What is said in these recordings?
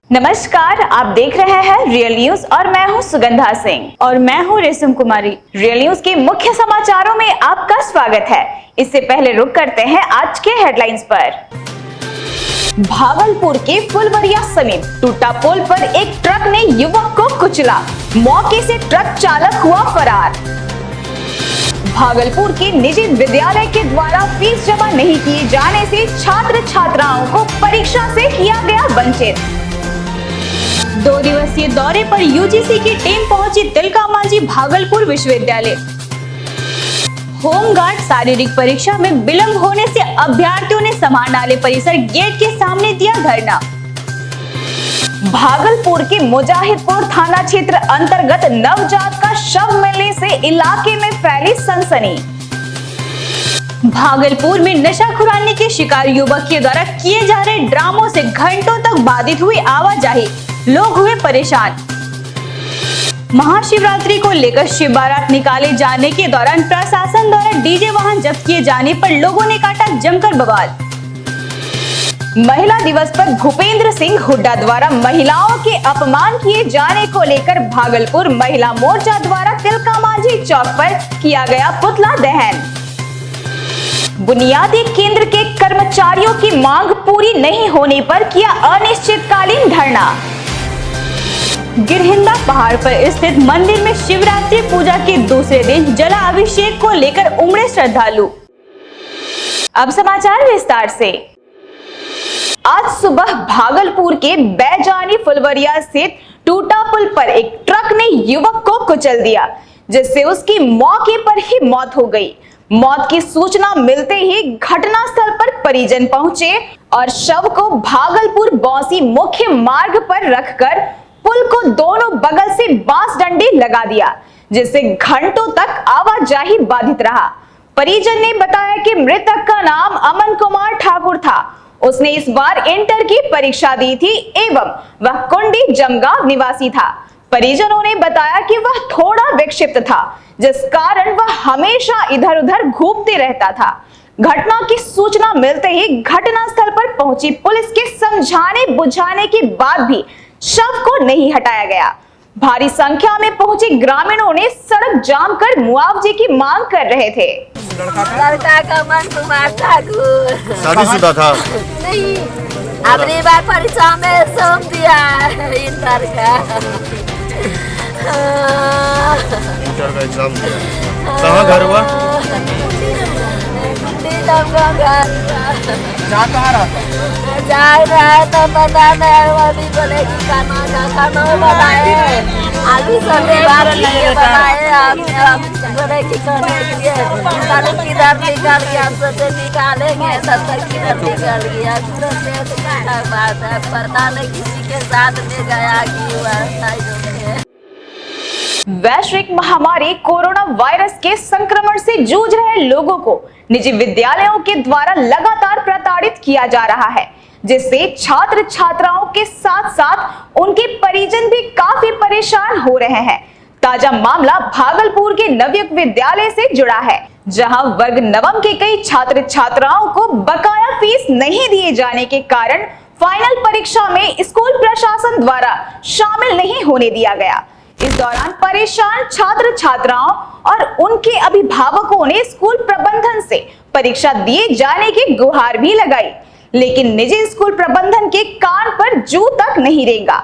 नमस्कार, आप देख रहे हैं रियल न्यूज और मैं हूं सुगंधा सिंह और मैं हूं रेशम कुमारी। रियल न्यूज के मुख्य समाचारों में आपका स्वागत है। इससे पहले रुक करते हैं आज के हेडलाइंस पर। भागलपुर के फुलवरिया समीप टूटा पुल पर एक ट्रक ने युवक को कुचला, मौके से ट्रक चालक हुआ फरार। भागलपुर के निजी विद्यालय के द्वारा फीस जमा नहीं किए जाने से छात्र छात्राओं को परीक्षा से किया गया वंचित। 2 दिवसीय दौरे पर यूजीसी की टीम पहुंची तिलका मांझी भागलपुर विश्वविद्यालय। होमगार्ड शारीरिक परीक्षा में विलंब होने से अभ्यर्थियों ने समाहरणालय परिसर गेट के सामने दिया धरना। भागलपुर के मुजाहिदपुर थाना क्षेत्र अंतर्गत नवजात का शव मिलने से इलाके में फैली सनसनी। भागलपुर में नशाखुरानी के शिकार युवक के द्वारा किए जा रहे ड्रामों से घंटों तक बाधित हुई आवाजाही, लोग हुए परेशान। महाशिवरात्रि को लेकर शिव बारात निकाले जाने के दौरान प्रशासन द्वारा डीजे वाहन जब्त किए जाने पर लोगों ने काटा जमकर बवाल। महिला दिवस पर भूपेंद्र सिंह हुड्डा द्वारा महिलाओं के अपमान किए जाने को लेकर भागलपुर महिला मोर्चा द्वारा तिलका मांझी चौक पर किया गया पुतला दहन। बुनियादी केंद्र के कर्मचारियों की मांग पूरी नहीं होने पर किया अनिश्चितकालीन धरना। गिरहिंदा पहाड़ पर स्थित मंदिर में शिवरात्रि पूजा के दूसरे दिन जला अभिषेक को लेकर उमड़े श्रद्धालु। अब समाचार विस्तार से। आज सुबह भागलपुर के बैजानी फुलवरिया स्थित टूटा पुल पर एक ट्रक ने युवक को कुचल दिया, जिससे उसकी मौके पर ही मौत हो गई। मौत की सूचना मिलते ही घटनास्थल पर परिजन पहुंचे और शव को भागलपुर बौंसी मुख्य मार्ग पर रखकर पुल को दोनों बगल से बांस डंडे लगा दिया, जिससे घंटों तक आवाजाही बाधित रहा। परिजन ने बताया कि मृतक का नाम अमन कुमार ठाकुर था। उसने इस बार इंटर की परीक्षा दी थी एवं वह कुंडी जमगांव निवासी था। परिजनों ने बताया कि वह थोड़ा विक्षिप्त था, जिस कारण वह हमेशा इधर उधर घूमते रहता था। घटना की सूचना मिलते ही घटनास्थल पर पहुंची पुलिस के समझाने बुझाने के बाद भी शव को नहीं हटाया गया। भारी संख्या में पहुंचे ग्रामीणों ने सड़क जाम कर मुआवजे की मांग कर रहे थे। लड़का का अमन कुमार ठाकुर शादीशुदा था? नहीं, अपनी बार परीक्षा में सौंप दिया इंटर का एग्जाम दिया। कहाँ घर हुआ? जा कहाँ रहा था? जा रहा था पता नहीं, अभी बोले कि खाना बनाए, आलू सब्जी बनाए, हम बोले कि किधर निकल गया, सोचे निकालेंगे तब तक किधर निकल गया। बात है, पता नहीं किसी के साथ ले गया कि वह वैश्विक महामारी कोरोना वायरस के संक्रमण से जूझ रहे लोगों को निजी विद्यालयों के द्वारा लगातार प्रताड़ित किया जा रहा है, जिससे छात्र छात्राओं के साथ साथ उनके परिजन भी काफी परेशान हो रहे हैं। ताजा मामला भागलपुर के नवयुग विद्यालय से जुड़ा है, जहां वर्ग नवम के कई छात्र छात्राओं को बकाया फीस नहीं दिए जाने के कारण फाइनल परीक्षा में स्कूल प्रशासन द्वारा शामिल नहीं होने दिया गया। इस दौरान परेशान छात्र छात्राओं और उनके अभिभावकों ने स्कूल प्रबंधन से परीक्षा दिए जाने की गुहार भी लगाई, लेकिन निजी स्कूल प्रबंधन के कान पर जू तक नहीं रेंगा।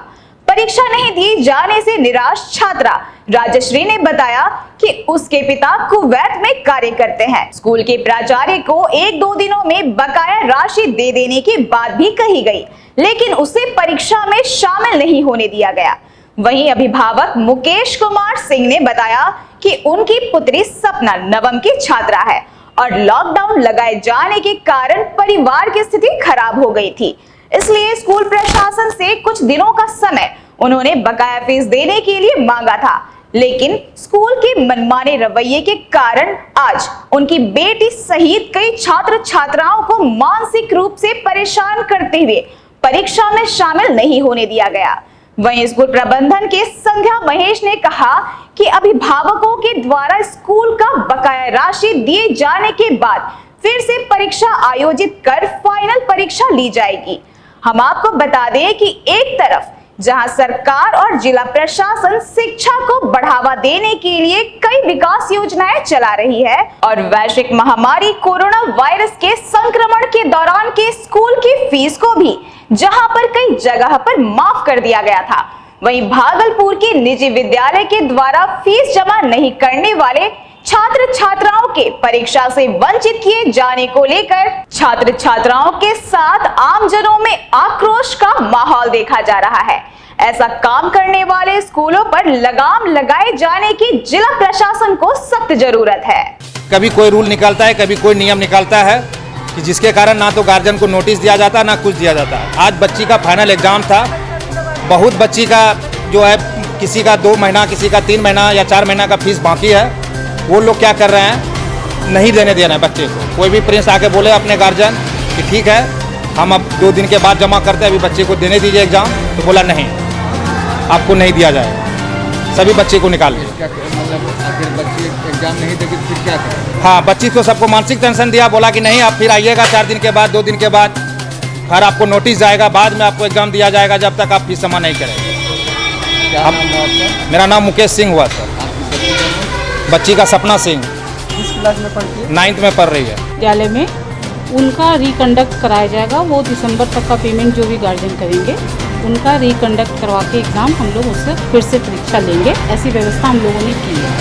परीक्षा नहीं दिए जाने से निराश छात्रा राजश्री ने बताया कि उसके पिता कुवैत में कार्य करते हैं। स्कूल के प्राचार्य को 1-2 दिनों में बकाया राशि दे देने की बात भी कही गई, लेकिन उसे परीक्षा में शामिल नहीं होने दिया गया। वहीं अभिभावक मुकेश कुमार सिंह ने बताया कि उनकी पुत्री सपना नवम की छात्रा है और लॉकडाउन लगाए जाने के कारण परिवार की स्थिति खराब हो गई थी, इसलिए स्कूल प्रशासन से कुछ दिनों का समय उन्होंने बकाया फीस देने के लिए मांगा था, लेकिन स्कूल के मनमाने रवैये के कारण आज उनकी बेटी सहित कई छात्र छात्राओं को मानसिक रूप से परेशान करते हुए परीक्षा में शामिल नहीं होने दिया गया। वहीं स्कूल प्रबंधन के संध्या महेश ने कहा कि अभिभावकों के द्वारा स्कूल का बकाया राशि दिए जाने के बाद फिर से परीक्षा आयोजित कर फाइनल परीक्षा ली जाएगी। हम आपको बता दें कि एक तरफ जहां सरकार और जिला प्रशासन शिक्षा को बढ़ावा देने के लिए कई विकास योजनाएं चला रही है और वैश्विक महामारी कोरोना वायरस के संक्रमण के दौरान के स्कूल की फीस को भी जहां पर कई जगह पर माफ कर दिया गया था, वहीं भागलपुर के निजी विद्यालय के द्वारा फीस जमा नहीं करने वाले छात्र छात्राओं के परीक्षा से वंचित किए जाने को लेकर छात्र छात्राओं के साथ आमजनों में आक्रोश का माहौल देखा जा रहा है। ऐसा काम करने वाले स्कूलों पर लगाम लगाए जाने की जिला प्रशासन को सख्त जरूरत है। कभी कोई रूल निकलता है, कभी कोई नियम निकलता है कि जिसके कारण ना तो गार्जियन को नोटिस दिया जाता है ना कुछ दिया जाता है। आज बच्ची का फाइनल एग्जाम था, बहुत बच्ची का जो है किसी का 2 महीना, किसी का 3 महीना या 4 महीना का फीस बाकी है। वो लोग क्या कर रहे हैं, नहीं देने देना है बच्चे को। कोई भी प्रिंस आके बोले अपने गार्जियन कि ठीक है हम अब 2 दिन के बाद जमा करते हैं, अभी बच्चे को देने दीजिए एग्ज़ाम, तो बोला नहीं आपको नहीं दिया जाएगा, सभी बच्चे को निकाल दिया। मतलब आखिर बच्चे एग्जाम नहीं देगी तो फिर क्या करें? हाँ, बच्ची को सबको मानसिक टेंशन दिया, बोला कि नहीं आप फिर आइएगा 4 दिन के बाद, 2 दिन के बाद, फिर आपको नोटिस जाएगा, बाद में आपको एग्जाम दिया जाएगा जब तक आप फीस जमा नहीं करेंगे। क्या नाम है आपका? मेरा नाम मुकेश सिंह हुआ सर। आपकी बच्ची का नाम? बच्ची का सपना सिंह किस क्लास में पढ़ती है? 9th में पढ़ रही है। विद्यालय में उनका रिकंडक्ट कराया जाएगा। वो दिसंबर तक का पेमेंट जो भी गार्जियन करेंगे उनका रिकंडक्ट करवा के एग्ज़ाम हम लोग उससे फिर से परीक्षा लेंगे, ऐसी व्यवस्था हम लोगों ने की है।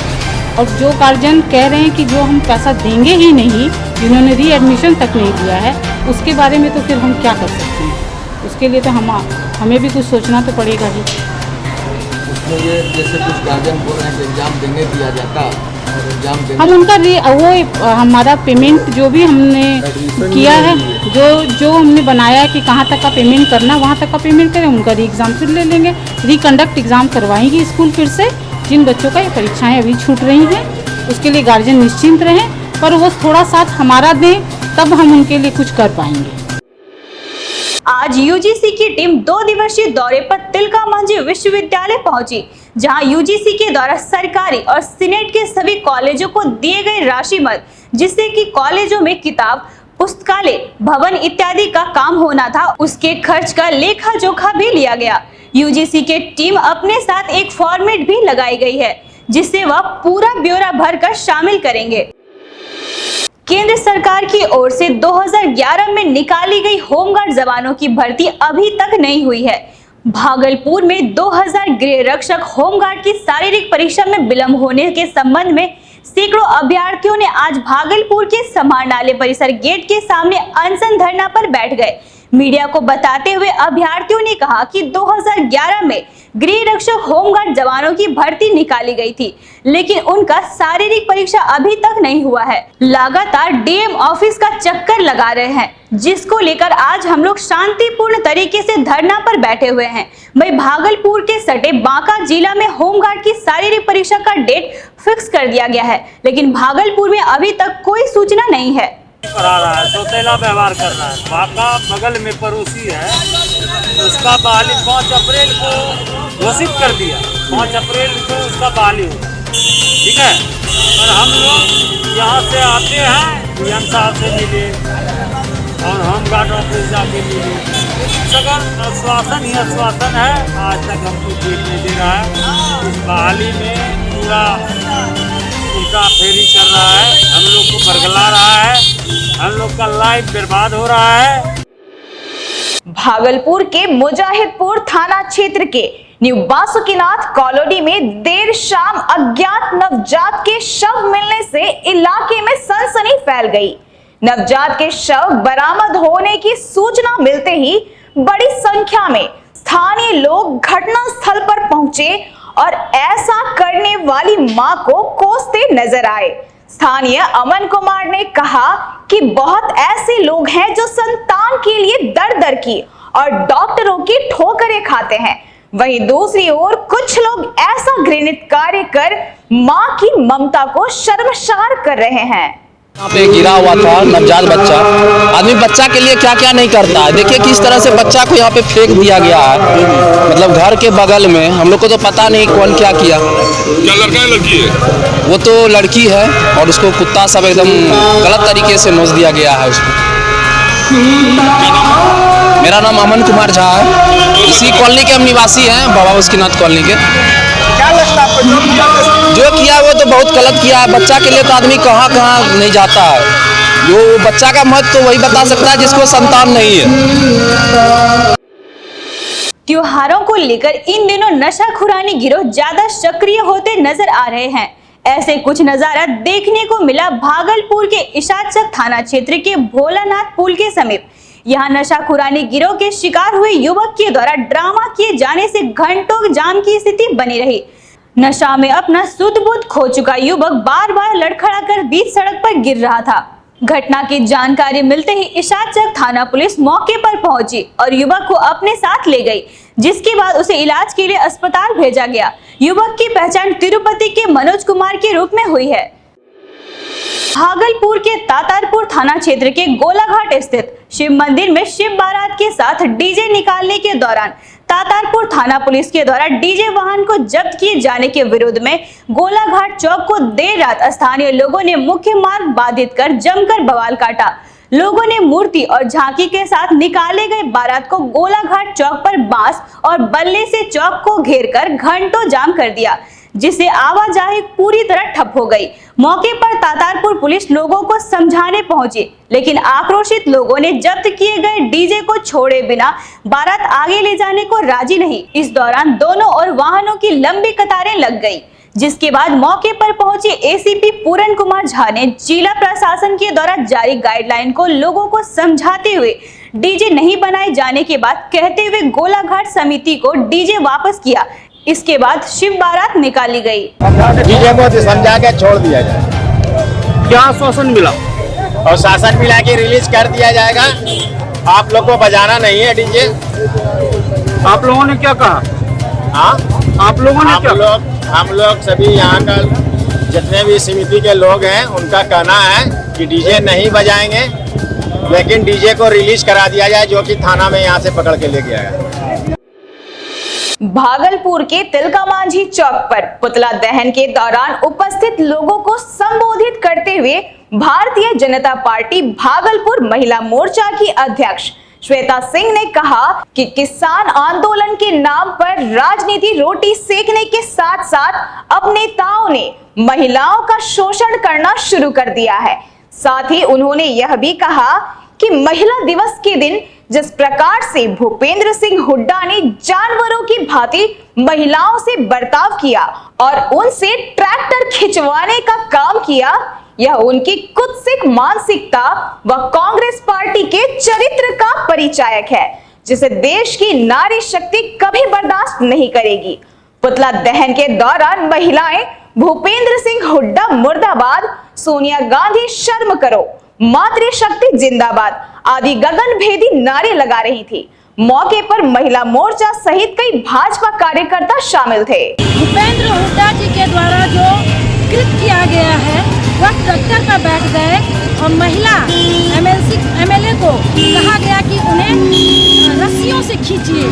और जो गार्जियन कह रहे हैं कि जो हम पैसा देंगे ही नहीं, जिन्होंने रीएडमिशन तक नहीं दिया है, उसके बारे में तो फिर हम क्या कर सकते हैं? उसके लिए तो हमें भी कुछ सोचना तो पड़ेगा ही। उसमें ये जैसे कुछ गार्जियन बोल रहे हैं कि एग्जाम देने दिया जाता और एग्जाम देने हम उनका वो हमारा पेमेंट जो भी हमने किया है, जो हमने बनाया है कि कहाँ तक का पेमेंट करना, वहाँ तक का पेमेंट करें, उनका री एग्ज़ाम फिर ले लेंगे। रिकंडक्ट एग्ज़ाम करवाएंगे स्कूल फिर से। जिन बच्चों का ये परीक्षाएं अभी छूट रही हैं उसके लिए गार्जियन निश्चिंत रहें, पर वो थोड़ा साथ हमारा दें, तब हम उनके लिए कुछ कर पाएंगे। आज यूजीसी की टीम 2 दिवसीय दौरे पर तिलका मंझी विश्वविद्यालय पहुंची, जहां यूजीसी के द्वारा सरकारी और सीनेट के सभी कॉलेजों को दिए गए राशि मद, जिससे कि कॉलेजों में किताब, पुस्तकालय, भवन इत्यादि का काम होना था, उसके खर्च का लेखा जोखा भी लिया गया। यूजीसी के टीम अपने साथ एक फॉर्मेट भी लगाई गई है, जिससे वह पूरा ब्यौरा भरकर शामिल करेंगे। केंद्र सरकार की ओर से 2011 में निकाली गई होमगार्ड जवानों की भर्ती अभी तक नहीं हुई है। भागलपुर में 2000 गृह रक्षक होमगार्ड की शारीरिक परीक्षा में विलंब होने के संबंध में सैकड़ों अभ्यर्थियों ने आज भागलपुर के समाहरणालय परिसर गेट के सामने अनशन धरना पर बैठ गए। मीडिया को बताते हुए अभ्यर्थियों ने कहा कि 2011 में गृह रक्षक होमगार्ड जवानों की भर्ती निकाली गई थी, लेकिन उनका शारीरिक परीक्षा अभी तक नहीं हुआ है। लगातार डीएम ऑफिस का चक्कर लगा रहे हैं, जिसको लेकर आज हम लोग शांतिपूर्ण तरीके से धरना पर बैठे हुए हैं। वही भागलपुर के सटे बांका जिला में होमगार्ड की शारीरिक परीक्षा का डेट फिक्स कर दिया गया है, लेकिन भागलपुर में अभी तक कोई सूचना नहीं है। करा रहा है, सौतेला व्यवहार कर रहा है। बांका बगल में पड़ोसी है, उसका बहाली 5 अप्रैल को घोषित कर दिया। 5 अप्रैल को उसका बहाली हो, ठीक है। और हम लोग यहाँ से आते हैं, डीएम साहब से मिले और होमगार्ड ऑफिस जाके मिले। सगर आश्वासन ही आश्वासन है, आज तक हमको देख नहीं दे रहा है। इस बहाली में पूरा उल्टा फेरी कर रहा है, हम लोग को बरगला रहा है, हम लोग का लाइफ बर्बाद हो रहा है। भागलपुर के मुजाहिदपुर थाना क्षेत्र के न्यू बासुकीनाथ कॉलोनी में देर शाम अज्ञात नवजात के शव मिलने से इलाके में सनसनी फैल गई। नवजात के शव बरामद होने की सूचना मिलते ही बड़ी संख्या में स्थानीय लोग घटना स्थल पर पहुंचे और ऐसा करने वाली मां को कोसते नजर आए। स्थानीय अमन कुमार ने कहा कि बहुत ऐसे लोग हैं जो संतान के लिए दर दर की और डॉक्टरों की ठोकरें खाते हैं। वहीं दूसरी ओर कुछ लोग ऐसा घृणित कार्य कर मां की ममता को शर्मसार कर रहे हैं। यहाँ पे गिरा हुआ था नवजात बच्चा। आदमी बच्चा के लिए क्या क्या नहीं करता है। देखिए किस तरह से बच्चा को यहाँ पे फेंक दिया गया है, मतलब घर के बगल में। हम लोग को तो पता नहीं कौन क्या किया। क्या लड़का है लड़की है? वो तो लड़की है और उसको कुत्ता सब एकदम गलत तरीके से नोच दिया गया है उसको। मेरा नाम अमन कुमार झा है। इसी कॉलोनी के हम निवासी हैं, बाबा बासुकीनाथ कॉलोनी के। क्या लगता है आपको जो किया वो तो बहुत गलत किया है। बच्चा के लिए तो आदमी कहाँ कहाँ नहीं जाता है। जो बच्चा का महत्व तो वही बता सकता है जिसको संतान नहीं है। त्योहारों को लेकर इन दिनों नशाखुरानी गिरोह ज्यादा सक्रिय होते नजर आ रहे हैं। ऐसे कुछ नजारा देखने को मिला भागलपुर के इशाचक थाना क्षेत्र के भोलानाथ पुल के समीप। यहाँ नशाखुरानी गिरोह के शिकार हुए युवक के द्वारा ड्रामा किए जाने से घंटों जाम की स्थिति बनी रही। नशा में अपना सुध बुध खो चुका युवक बार बार लड़खड़ाकर बीच सड़क पर गिर रहा था। घटना की जानकारी मिलते ही इशाचक थाना पुलिस मौके पर पहुंची और युवक को अपने साथ ले गई, जिसके बाद उसे इलाज के लिए अस्पताल भेजा गया। युवक की पहचान तिरुपति के मनोज कुमार के रूप में हुई है। भागलपुर के तातारपुर थाना क्षेत्र के गोलाघाट स्थित शिव मंदिर में शिव बारात के साथ डीजे निकालने के दौरान तातारपुर थाना पुलिस के द्वारा डीजे वाहन को जब्त किए जाने के विरोध में गोलाघाट चौक को देर रात स्थानीय लोगों ने मुख्य मार्ग बाधित कर जमकर बवाल काटा। लोगों ने मूर्ति और झांकी के साथ निकाले गए बारात को गोलाघाट चौक पर बांस और बल्ले से चौक को घेरकर घंटों जाम कर दिया, जिससे आवाजाही पूरी तरह ठप हो गई। मौके पर तातारपुर पुलिस लोगों को समझाने पहुंची, लेकिन आक्रोशित लोगों ने जब्त किए गए डीजे को छोड़े बिना बारात आगे ले जाने को राजी नहीं। इस दौरान दोनों ओर वाहनों की लंबी कतारें लग गई, जिसके बाद मौके पर पहुंचे एसीपी पूरन कुमार झा ने जिला प्रशासन के द्वारा जारी गाइडलाइन को लोगों को समझाते हुए डीजे नहीं बनाए जाने की बात कहते हुए गोलाघाट समिति को डीजे वापस किया। इसके बाद शिव बारात निकाली गई। डीजे को समझा के छोड़ दिया जाए। क्या आश्वासन मिला? और शासन मिला के रिलीज कर दिया जाएगा। आप लोग को बजाना नहीं है डीजे। आप लोगों ने क्या कहा? हाँ, आप लोगों ने क्या? हम लोग सभी यहाँ का जितने भी समिति के लोग हैं उनका कहना है कि डीजे नहीं बजाएंगे, लेकिन डीजे को रिलीज करा दिया जाए, जो कि थाना में यहाँ से पकड़ के ले गया है। भागलपुर के तिलका मांझी चौक पर पुतला दहन के दौरान उपस्थित लोगों को संबोधित करते हुए भारतीय जनता पार्टी भागलपुर महिला मोर्चा की अध्यक्ष श्वेता सिंह ने कहा कि किसान आंदोलन के नाम पर राजनीति रोटी सेकने के साथ साथ अब नेताओं ने महिलाओं का शोषण करना शुरू कर दिया है। साथ ही उन्होंने यह भी कहा कि महिला दिवस के दिन जिस प्रकार से भूपेंद्र सिंह हुड्डा ने जानवरों की भांति महिलाओं से बर्ताव किया और उनसे ट्रैक्टर खिंचवाने का काम किया, यह उनकी कुत्सित मानसिकता व कांग्रेस पार्टी के चरित्र का परिचायक है, जिसे देश की नारी शक्ति कभी बर्दाश्त नहीं करेगी। पुतला दहन के दौरान महिलाएं भूपेंद्र सिंह हुड्डा मुर्दाबाद, सोनिया गांधी शर्म करो, मातृशक्ति जिंदाबाद आदि गगनभेदी नारे लगा रही थी। मौके पर महिला मोर्चा सहित कई भाजपा कार्यकर्ता शामिल थे। भूपेंद्र हुड्डा जी के द्वारा जो कृत किया गया है वह ट्रैक्टर पर बैठ गए और महिला एमएलए को कहा गया कि उन्हें रस्सियों से खींचिए।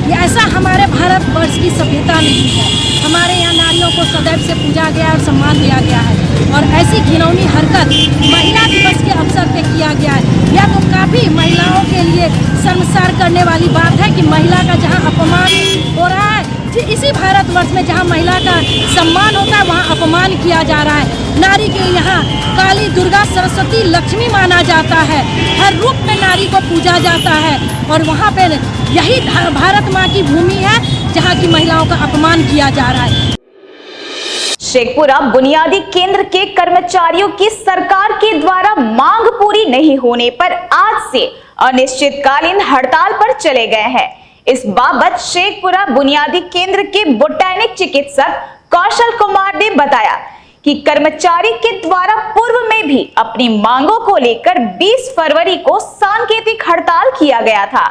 ये ऐसा हमारे भारत वर्ष की सभ्यता नहीं है। हमारे यहाँ नारियों को सदैव से पूजा गया और सम्मान दिया गया है और ऐसी घिनौनी हरकत महिला दिवस के अवसर पे किया गया है। यह तो काफ़ी महिलाओं के लिए शर्मसार करने वाली बात है कि महिला का जहाँ अपमान हो रहा है, इसी भारतवर्ष में जहाँ महिला का सम्मान होता है वहाँ अपमान किया जा रहा है। नारी के यहाँ काली, दुर्गा, सरस्वती, लक्ष्मी माना जाता है। हर रूप में नारी को पूजा जाता है और वहाँ पे यही भारत माँ की भूमि है जहाँ की महिलाओं का अपमान किया जा रहा है। शेखपुरा बुनियादी केंद्र के कर्मचारियों की सरकार के द्वारा मांग पूरी नहीं होने पर आज से अनिश्चितकालीन हड़ताल पर चले गए हैं। इस बाबत शेखपुरा बुनियादी केंद्र के बोटैनिक चिकित्सक कौशल कुमार ने बताया कि कर्मचारी के द्वारा पूर्व में भी अपनी मांगों को लेकर 20 फरवरी को सांकेतिक हड़ताल किया गया था।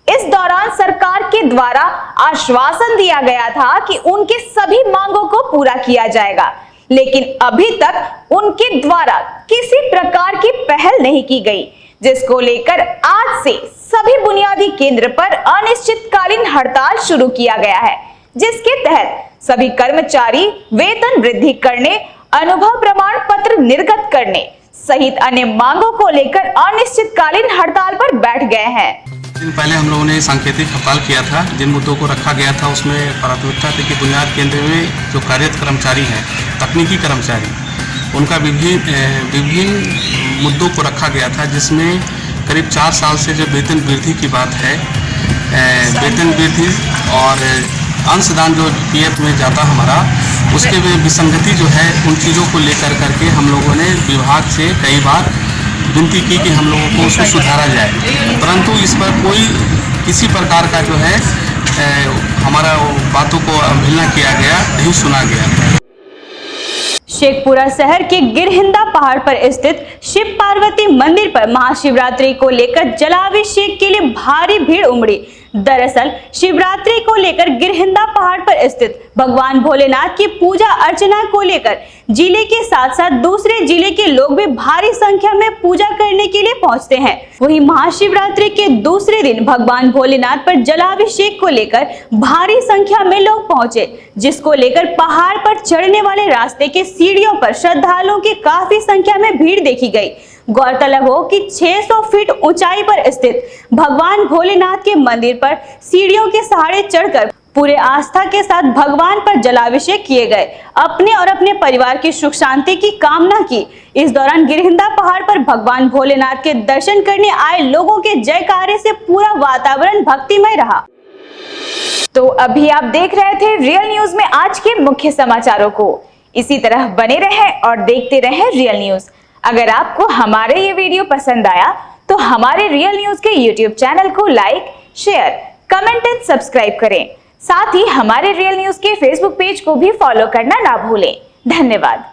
इस दौरान सरकार के द्वारा आश्वासन दिया गया था कि उनके सभी मांगों को पूरा किया जाएगा, लेकिन अभी तक उनके द्वारा किसी प्रकार की पहल नहीं की गई, जिसको लेकर आज से सभी बुनियादी केंद्र पर अनिश्चितकालीन हड़ताल शुरू किया गया है, जिसके तहत सभी कर्मचारी वेतन वृद्धि करने, अनुभव प्रमाण पत्र निर्गत करने सहित अन्य मांगों को लेकर अनिश्चितकालीन हड़ताल पर बैठ गए हैं। दिन पहले हम लोगों ने सांकेतिक हड़ताल किया था। जिन मुद्दों को रखा गया था उसमें प्राथमिकता थी कि बुनियाद केंद्र में जो कार्यरत कर्मचारी हैं, तकनीकी कर्मचारी, उनका विभिन्न मुद्दों को रखा गया था, जिसमें करीब 4 साल से जो वेतन वृद्धि की बात है, वेतन वृद्धि और अंशदान जो पीएफ में जाता हमारा, उसके में विसंगति जो है, उन चीज़ों को लेकर करके हम लोगों ने विभाग से कई बार विनती की कि हम लोगों को उसको सुधारा जाए, परंतु इस पर कोई किसी प्रकार का जो है हमारा बातों को अवहेलना किया गया, नहीं सुना गया। शेखपुरा शहर के गिरहिंदा पहाड़ पर स्थित शिव पार्वती मंदिर पर महाशिवरात्रि को लेकर जलाभिषेक के लिए भारी भीड़ उमड़ी। दरअसल शिवरात्रि को लेकर गिरहिंदा पहाड़ पर स्थित भगवान भोलेनाथ की पूजा अर्चना को लेकर जिले के साथ साथ दूसरे जिले के लोग भी भारी संख्या में पूजा करने के लिए पहुंचते हैं। वहीं महाशिवरात्रि के दूसरे दिन भगवान भोलेनाथ पर जलाभिषेक को लेकर भारी संख्या में लोग पहुंचे, जिसको लेकर पहाड़ पर चढ़ने वाले रास्ते के सीढ़ियों पर श्रद्धालुओं की काफी संख्या में भीड़ देखी गई। गौरतलब हो कि 600 फीट ऊंचाई पर स्थित भगवान भोलेनाथ के मंदिर पर सीढ़ियों के सहारे चढ़कर पूरे आस्था के साथ भगवान पर जलाभिषेक किए गए, अपने और अपने परिवार की सुख शांति की कामना की। इस दौरान गिरहिंदा पहाड़ पर भगवान भोलेनाथ के दर्शन करने आए लोगों के जयकारे से पूरा वातावरण भक्तिमय रहा। तो अभी आप देख रहे थे रियल न्यूज में आज के मुख्य समाचारों को। इसी तरह बने रहें और देखते रहें रियल न्यूज। अगर आपको हमारे ये वीडियो पसंद आया तो हमारे रियल न्यूज के यूट्यूब चैनल को like, share, comment and subscribe करें। साथ ही हमारे रियल न्यूज के फेसबुक पेज को भी फॉलो करना ना भूलें। धन्यवाद।